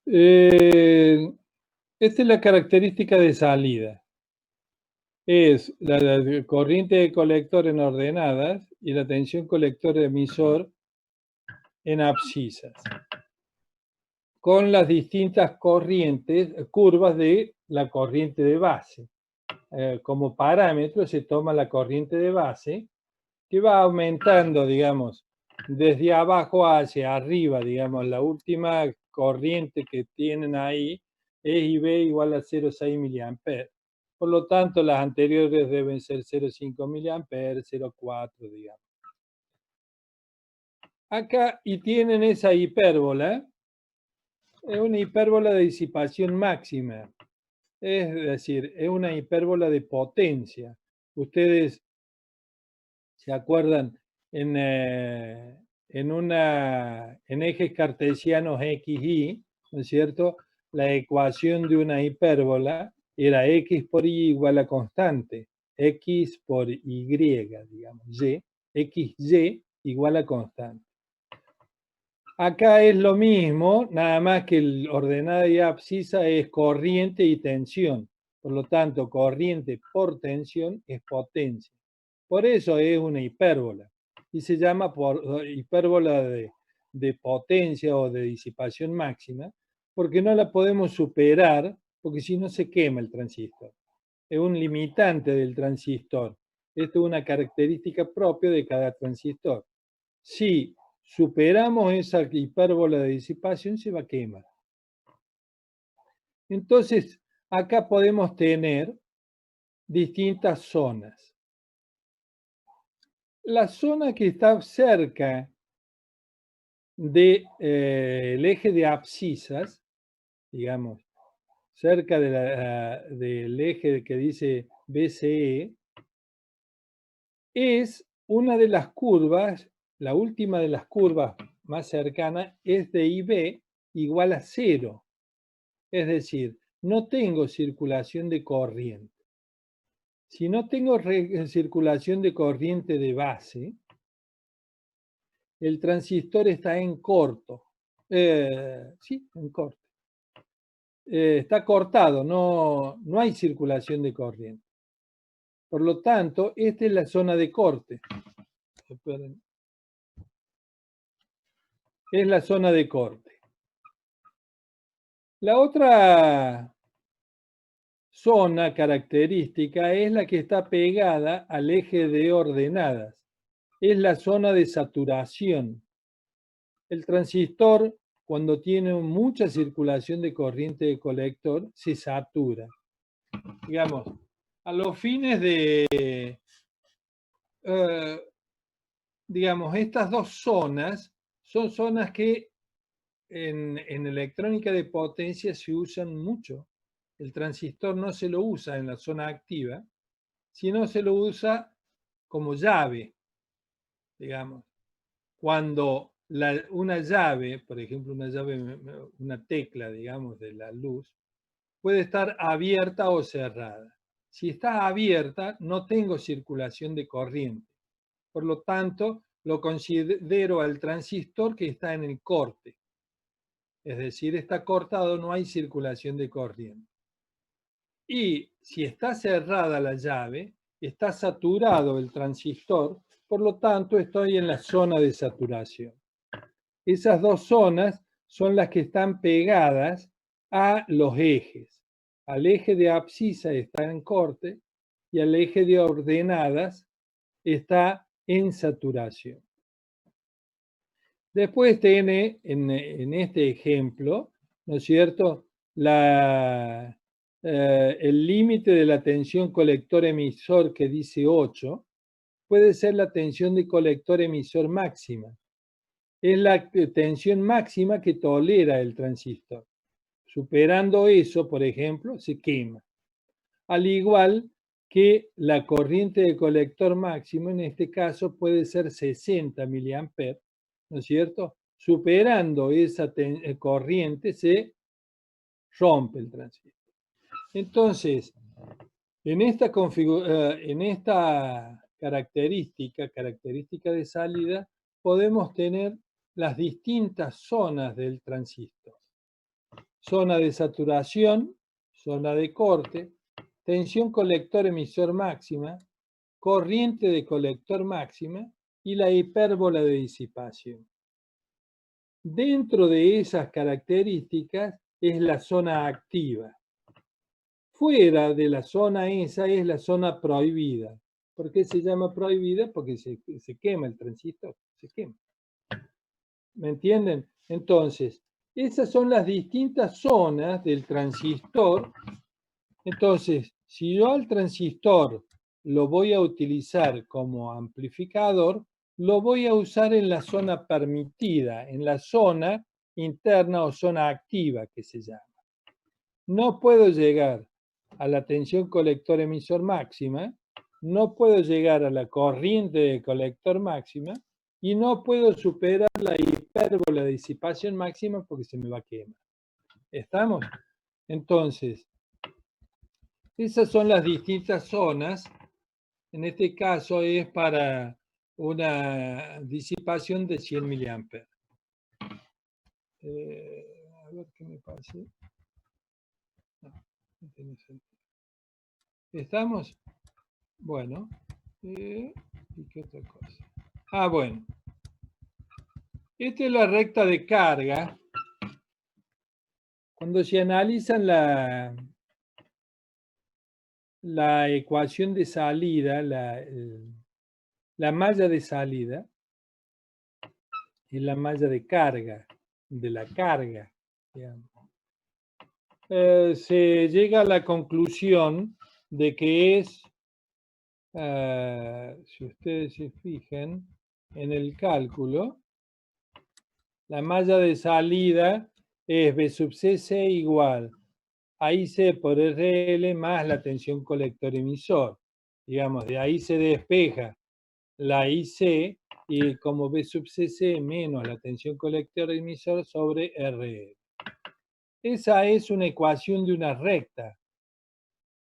Esta es la característica de salida. Es la corriente de colector en ordenadas y la tensión colector-emisor en abscisas, con las distintas curvas de la corriente de base. Como parámetro se toma la corriente de base, que va aumentando, digamos, desde abajo hacia arriba, digamos, la última corriente que tienen ahí es IB igual a 0,6 miliamperes. Por lo tanto, las anteriores deben ser 0,5 miliamperes, 0,4, digamos. Acá, y tienen esa hipérbola, es una hipérbola de disipación máxima, es decir, es una hipérbola de potencia. Ustedes se acuerdan en ejes cartesianos x, y, ¿no es cierto? La ecuación de una hipérbola era x por y igual a constante, x por y, digamos, y, xy igual a constante. Acá es lo mismo, nada más que el ordenada y abscisa es corriente y tensión. Por lo tanto, corriente por tensión es potencia. Por eso es una hipérbola. Y se llama hipérbola de potencia o de disipación máxima, porque no la podemos superar, porque si no se quema el transistor. Es un limitante del transistor. Esto es una característica propia de cada transistor. Si superamos esa hipérbola de disipación, se va a quemar. Entonces, acá podemos tener distintas zonas. La zona que está cerca del eje de abscisas, digamos, cerca del eje que dice BCE, es una de las curvas, la última de las curvas más cercanas es de IB igual a 0. Es decir, no tengo circulación de corriente. Si no tengo circulación de corriente de base, el transistor está en corto. Sí, en corto. Está cortado, no hay circulación de corriente. Por lo tanto, esta es la zona de corte. Es la zona de corte. La otra zona característica es la que está pegada al eje de ordenadas. Es la zona de saturación. El transistor, cuando tiene mucha circulación de corriente de colector, se satura. Digamos, a los fines de, digamos, estas dos zonas son zonas que en electrónica de potencia se usan mucho. El transistor no se lo usa en la zona activa, sino se lo usa como llave, digamos. Cuando una llave, por ejemplo, una tecla, digamos, de la luz, puede estar abierta o cerrada. Si está abierta, no tengo circulación de corriente. Por lo tanto, lo considero al transistor que está en el corte. Es decir, está cortado, no hay circulación de corriente. Y si está cerrada la llave, está saturado el transistor, por lo tanto estoy en la zona de saturación. Esas dos zonas son las que están pegadas a los ejes. Al eje de abscisa está en corte y al eje de ordenadas está en saturación. Después tiene en este ejemplo, ¿no es cierto?, el límite de la tensión colector-emisor que dice 8 puede ser la tensión de colector-emisor máxima. Es la tensión máxima que tolera el transistor. Superando eso, por ejemplo, se quema. Al igual que la corriente de colector máximo, en este caso puede ser 60 miliamperes, ¿no es cierto? Superando esa corriente se rompe el transistor. Entonces, en esta característica de salida, podemos tener las distintas zonas del transistor. zona de saturación, zona de corte, tensión colector-emisor máxima, corriente de colector máxima y la hipérbola de disipación. Dentro de esas características es la zona activa. Fuera de la zona esa es la zona prohibida. ¿Por qué se llama prohibida? Porque se quema el transistor, se quema. ¿Me entienden? Entonces, esas son las distintas zonas del transistor. Entonces, si yo al transistor lo voy a utilizar como amplificador, lo voy a usar en la zona permitida, en la zona interna o zona activa que se llama. No puedo llegar a la tensión colector-emisor máxima, no puedo llegar a la corriente de colector máxima y no puedo superar la hipérbola de disipación máxima porque se me va a quemar. ¿Estamos? Entonces, esas son las distintas zonas. En este caso es para una disipación de 100 miliamperes. A ver qué me pasa. No tiene sentido. ¿Estamos? Bueno. ¿Y qué otra cosa? Ah, bueno. Esta es la recta de carga. Cuando se analizan la ecuación de salida, la malla de salida, es la malla de carga, de la carga, digamos. Se llega a la conclusión de que es, si ustedes se fijan en el cálculo, la malla de salida es B sub CC igual a IC por RL más la tensión colector-emisor. Digamos, de ahí se despeja la IC y como B sub CC menos la tensión colector-emisor sobre RL. Esa es una ecuación de una recta.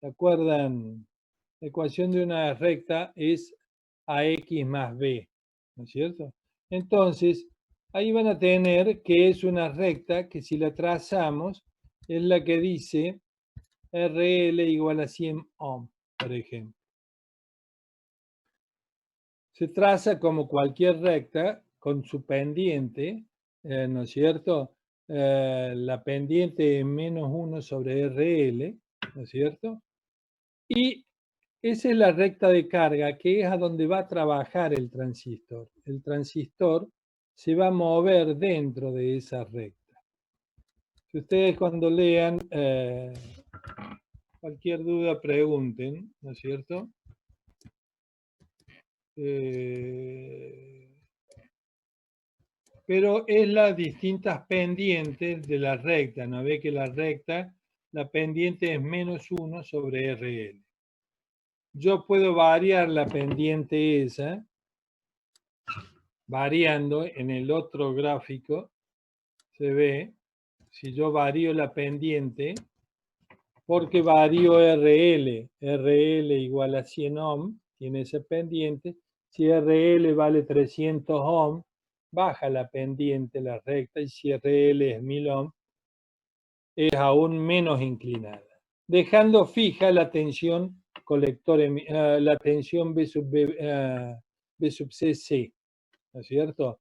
¿Se acuerdan? La ecuación de una recta es AX más B, ¿no es cierto? Entonces, ahí van a tener que es una recta que si la trazamos es la que dice RL igual a 100 ohm, por ejemplo. Se traza como cualquier recta con su pendiente, ¿no es cierto? La pendiente es menos 1 sobre RL, ¿no es cierto? Y esa es la recta de carga, que es a donde va a trabajar el transistor. El transistor se va a mover dentro de esa recta. Si ustedes cuando lean, cualquier duda pregunten, ¿no es cierto? Pero es las distintas pendientes de la recta. ¿No ve que la recta, la pendiente es menos 1 sobre RL? Yo puedo variar la pendiente esa, variando en el otro gráfico, se ve, si yo varío la pendiente, porque varío RL, RL igual a 100 ohm, tiene esa pendiente, si RL vale 300 ohm, baja la pendiente, la recta, y si RL es 1000 ohm, es aún menos inclinada, dejando fija la tensión colector, la tensión B sub CC, ¿no es cierto?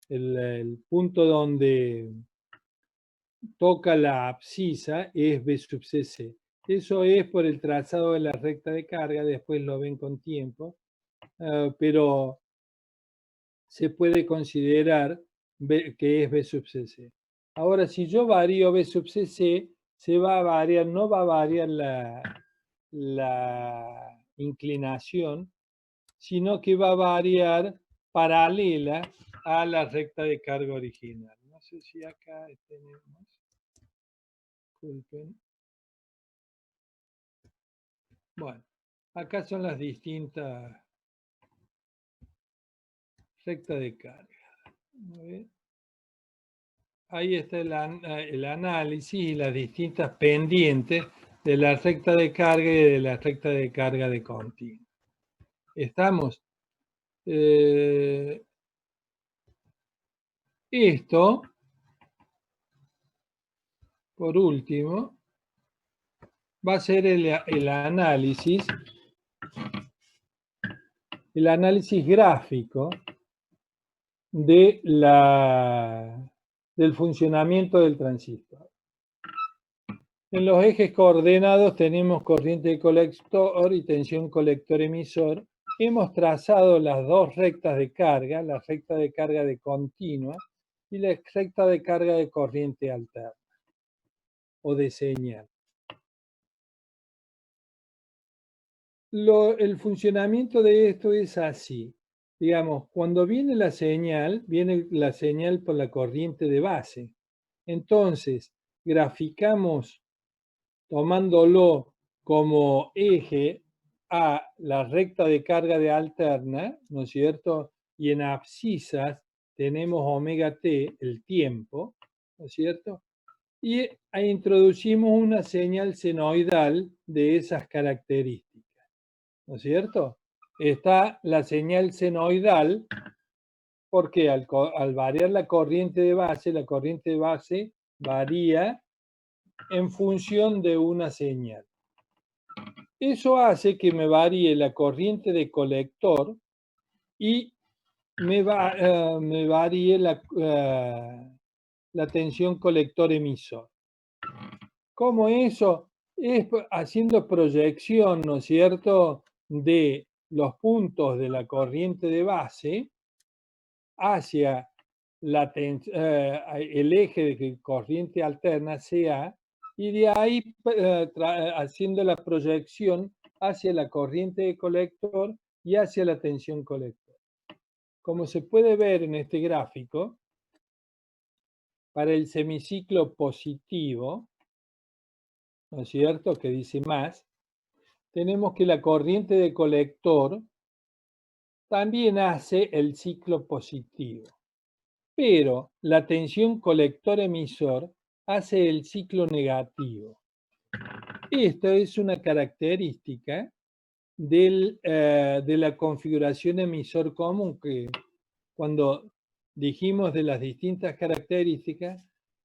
El punto donde toca la abscisa es B sub CC. Eso es por el trazado de la recta de carga, después lo ven con tiempo, pero se puede considerar que es B sub CC. Ahora, si yo varío B sub CC, se va a variar, no va a variar la inclinación, sino que va a variar paralela a la recta de carga original. No sé si acá tenemos, disculpen. Bueno, acá son las distintas rectas de carga. Ahí está el análisis y las distintas pendientes de la recta de carga y de la recta de carga de continuo. ¿Estamos? Esto por último, va a ser el análisis gráfico de del funcionamiento del transistor. En los ejes coordenados tenemos corriente de colector y tensión colector-emisor. Hemos trazado las dos rectas de carga, la recta de carga de continua y la recta de carga de corriente alterna o de señal. El funcionamiento de esto es así. Digamos, cuando viene la señal por la corriente de base. Entonces, graficamos tomándolo como eje a la recta de carga de alterna, ¿no es cierto? Y en abscisas tenemos omega t, el tiempo, ¿no es cierto? Y ahí introducimos una señal senoidal de esas características, ¿no es cierto? Está la señal senoidal porque al variar la corriente de base varía en función de una señal. Eso hace que me varíe la corriente de colector y me varíe la tensión colector-emisor. ¿Cómo eso? Es haciendo proyección, ¿no es cierto?, de los puntos de la corriente de base hacia el eje de corriente alterna CA, y de ahí haciendo la proyección hacia la corriente de colector y hacia la tensión colector. Como se puede ver en este gráfico, para el semiciclo positivo, ¿no es cierto?, que dice más, tenemos que la corriente de colector también hace el ciclo positivo, pero la tensión colector-emisor hace el ciclo negativo. Esta es una característica de la configuración emisor común, que cuando dijimos de las distintas características,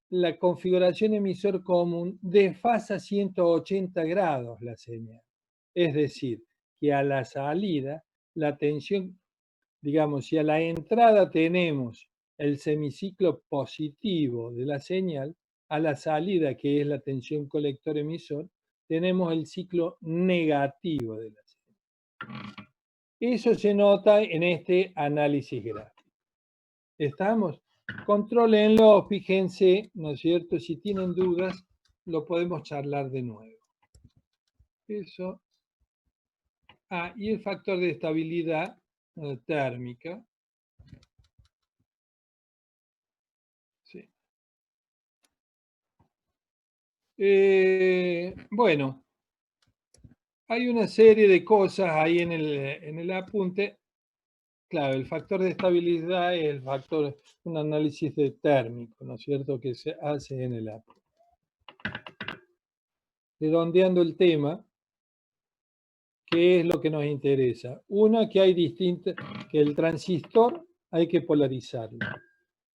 la configuración emisor común desfasa 180 grados la señal. Es decir, que a la salida, la tensión, digamos, si a la entrada tenemos el semiciclo positivo de la señal, a la salida, que es la tensión colector-emisor, tenemos el ciclo negativo de la señal. Eso se nota en este análisis gráfico. ¿Estamos? Contrólenlo, fíjense, ¿no es cierto? Si tienen dudas, lo podemos charlar de nuevo. Eso. Y el factor de estabilidad térmica. Sí. Bueno, hay una serie de cosas ahí en el apunte. Claro, el factor de estabilidad es un análisis térmico, ¿no es cierto?, que se hace en el apunte. Redondeando el tema, ¿qué es lo que nos interesa? Una, que el transistor hay que polarizarlo.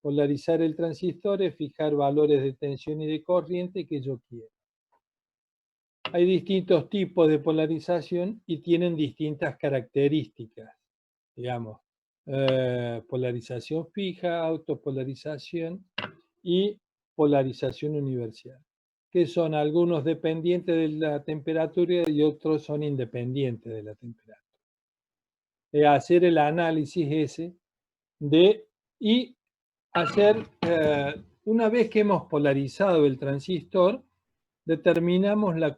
Polarizar el transistor es fijar valores de tensión y de corriente que yo quiero. Hay distintos tipos de polarización y tienen distintas características, digamos, polarización fija, autopolarización y polarización universal, que son algunos dependientes de la temperatura y otros son independientes de la temperatura. Hacer el análisis ese y hacer, una vez que hemos polarizado el transistor, determinamos la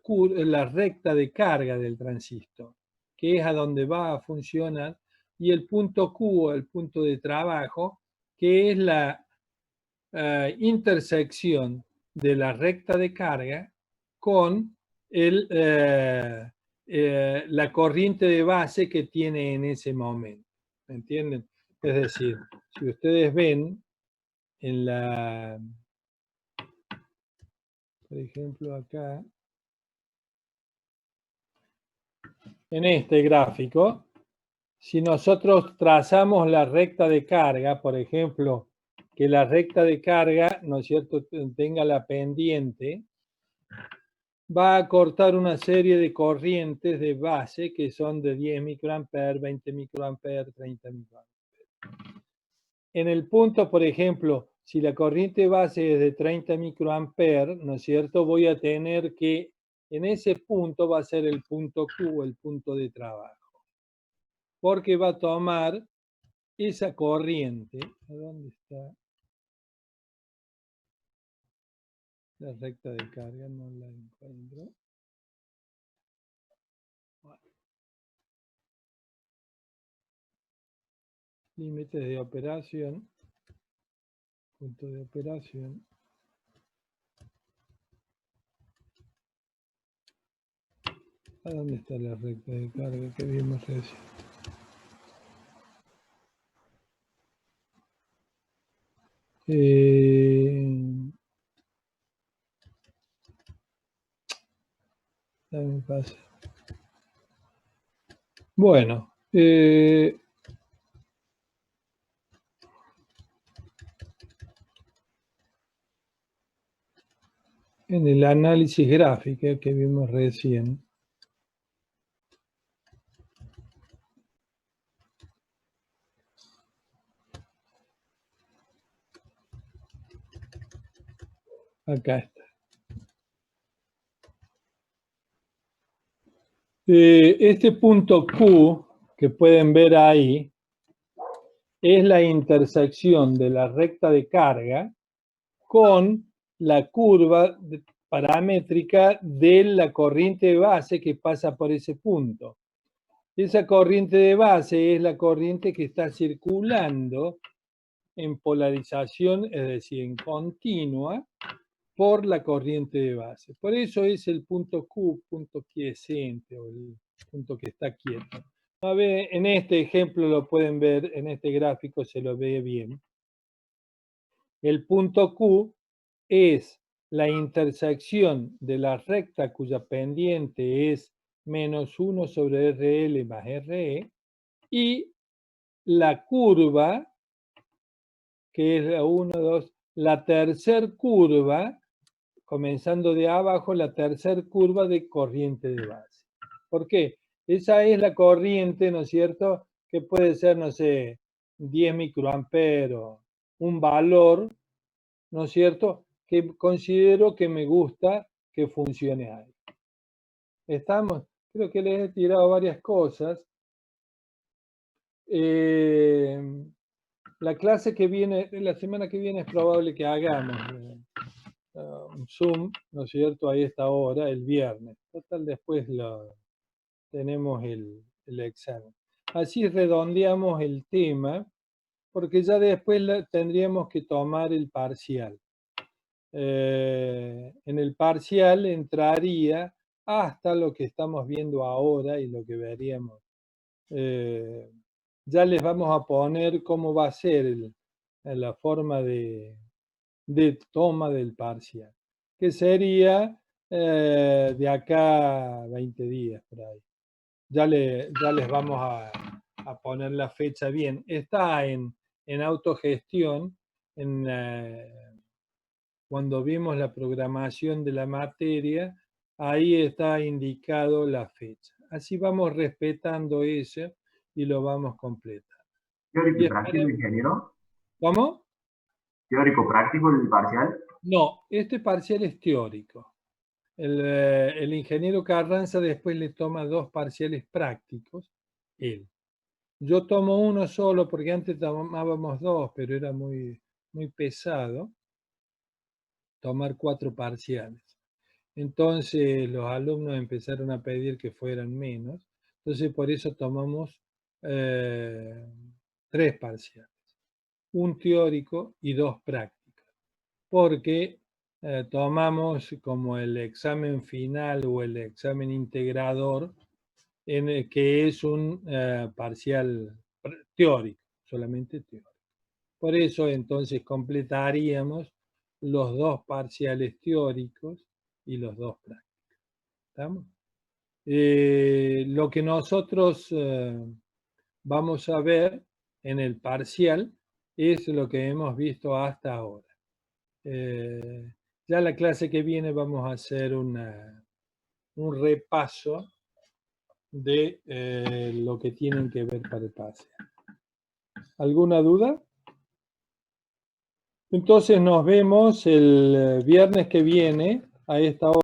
recta de carga del transistor, que es a donde va a funcionar, y el punto Q, el punto de trabajo, que es la intersección de la recta de carga con la corriente de base que tiene en ese momento. ¿Me entienden? Es decir, si ustedes ven en por ejemplo, acá, en este gráfico, si nosotros trazamos la recta de carga, por ejemplo, que la recta de carga, ¿no es cierto?, tenga la pendiente, va a cortar una serie de corrientes de base que son de 10 microamperes, 20 microamperes, 30 microamperes. En el punto, por ejemplo, si la corriente base es de 30 microamperes, ¿no es cierto?, voy a tener que, en ese punto va a ser el punto Q, el punto de trabajo, porque va a tomar esa corriente. ¿Dónde está la recta de carga? No la encuentro. Límites de operación, punto de operación. ¿A dónde está la recta de carga que vimos recién? Dame pase. Bueno, en el análisis gráfico que vimos recién, acá está. Este punto Q que pueden ver ahí es la intersección de la recta de carga con la curva paramétrica de la corriente de base que pasa por ese punto. Esa corriente de base es la corriente que está circulando en polarización, es decir, en continua, por la corriente de base. Por eso es el punto Q, punto quiescente, o el punto que está quieto. A ver, en este ejemplo lo pueden ver, en este gráfico se lo ve bien. El punto Q es la intersección de la recta cuya pendiente es menos 1 sobre RL más RE y la curva, que es la 1, 2, la tercer curva, comenzando de abajo, la tercer curva de corriente de base. ¿Por qué? Esa es la corriente, ¿no es cierto?, que puede ser, no sé, 10 microamperes, un valor, ¿no es cierto?, que considero que me gusta que funcione ahí. ¿Estamos? Creo que les he tirado varias cosas. La clase que viene, la semana que viene es probable que hagamos un Zoom, ¿no es cierto?, a esta hora, el viernes. Total, después tenemos el examen. Así redondeamos el tema, porque ya después tendríamos que tomar el parcial. En el parcial entraría hasta lo que estamos viendo ahora y lo que veríamos. Ya les vamos a poner cómo va a ser la forma de toma del parcial, que sería de acá a 20 días por ahí. Ya les vamos a poner la fecha bien. Está en autogestión, cuando vimos la programación de la materia, ahí está indicado la fecha. Así vamos respetando eso y lo vamos completando. ¿Teórico y práctico, ingeniero? ¿Cómo? ¿Teórico práctico el parcial? No, este parcial es teórico. El ingeniero Carranza después le toma 2 parciales prácticos, él. Yo tomo uno solo porque antes tomábamos 2, pero era muy pesado tomar 4 parciales. Entonces los alumnos empezaron a pedir que fueran menos. Entonces por eso tomamos 3 parciales. Un teórico y 2 prácticos. Porque tomamos como el examen final o el examen integrador, en el que es un parcial teórico, solamente teórico. Por eso entonces completaríamos los 2 parciales teóricos y los 2 prácticos. ¿Estamos? Lo que nosotros vamos a ver en el parcial es lo que hemos visto hasta ahora. Ya la clase que viene vamos a hacer un repaso de lo que tienen que ver para el pase. ¿Alguna duda? Entonces nos vemos el viernes que viene a esta hora.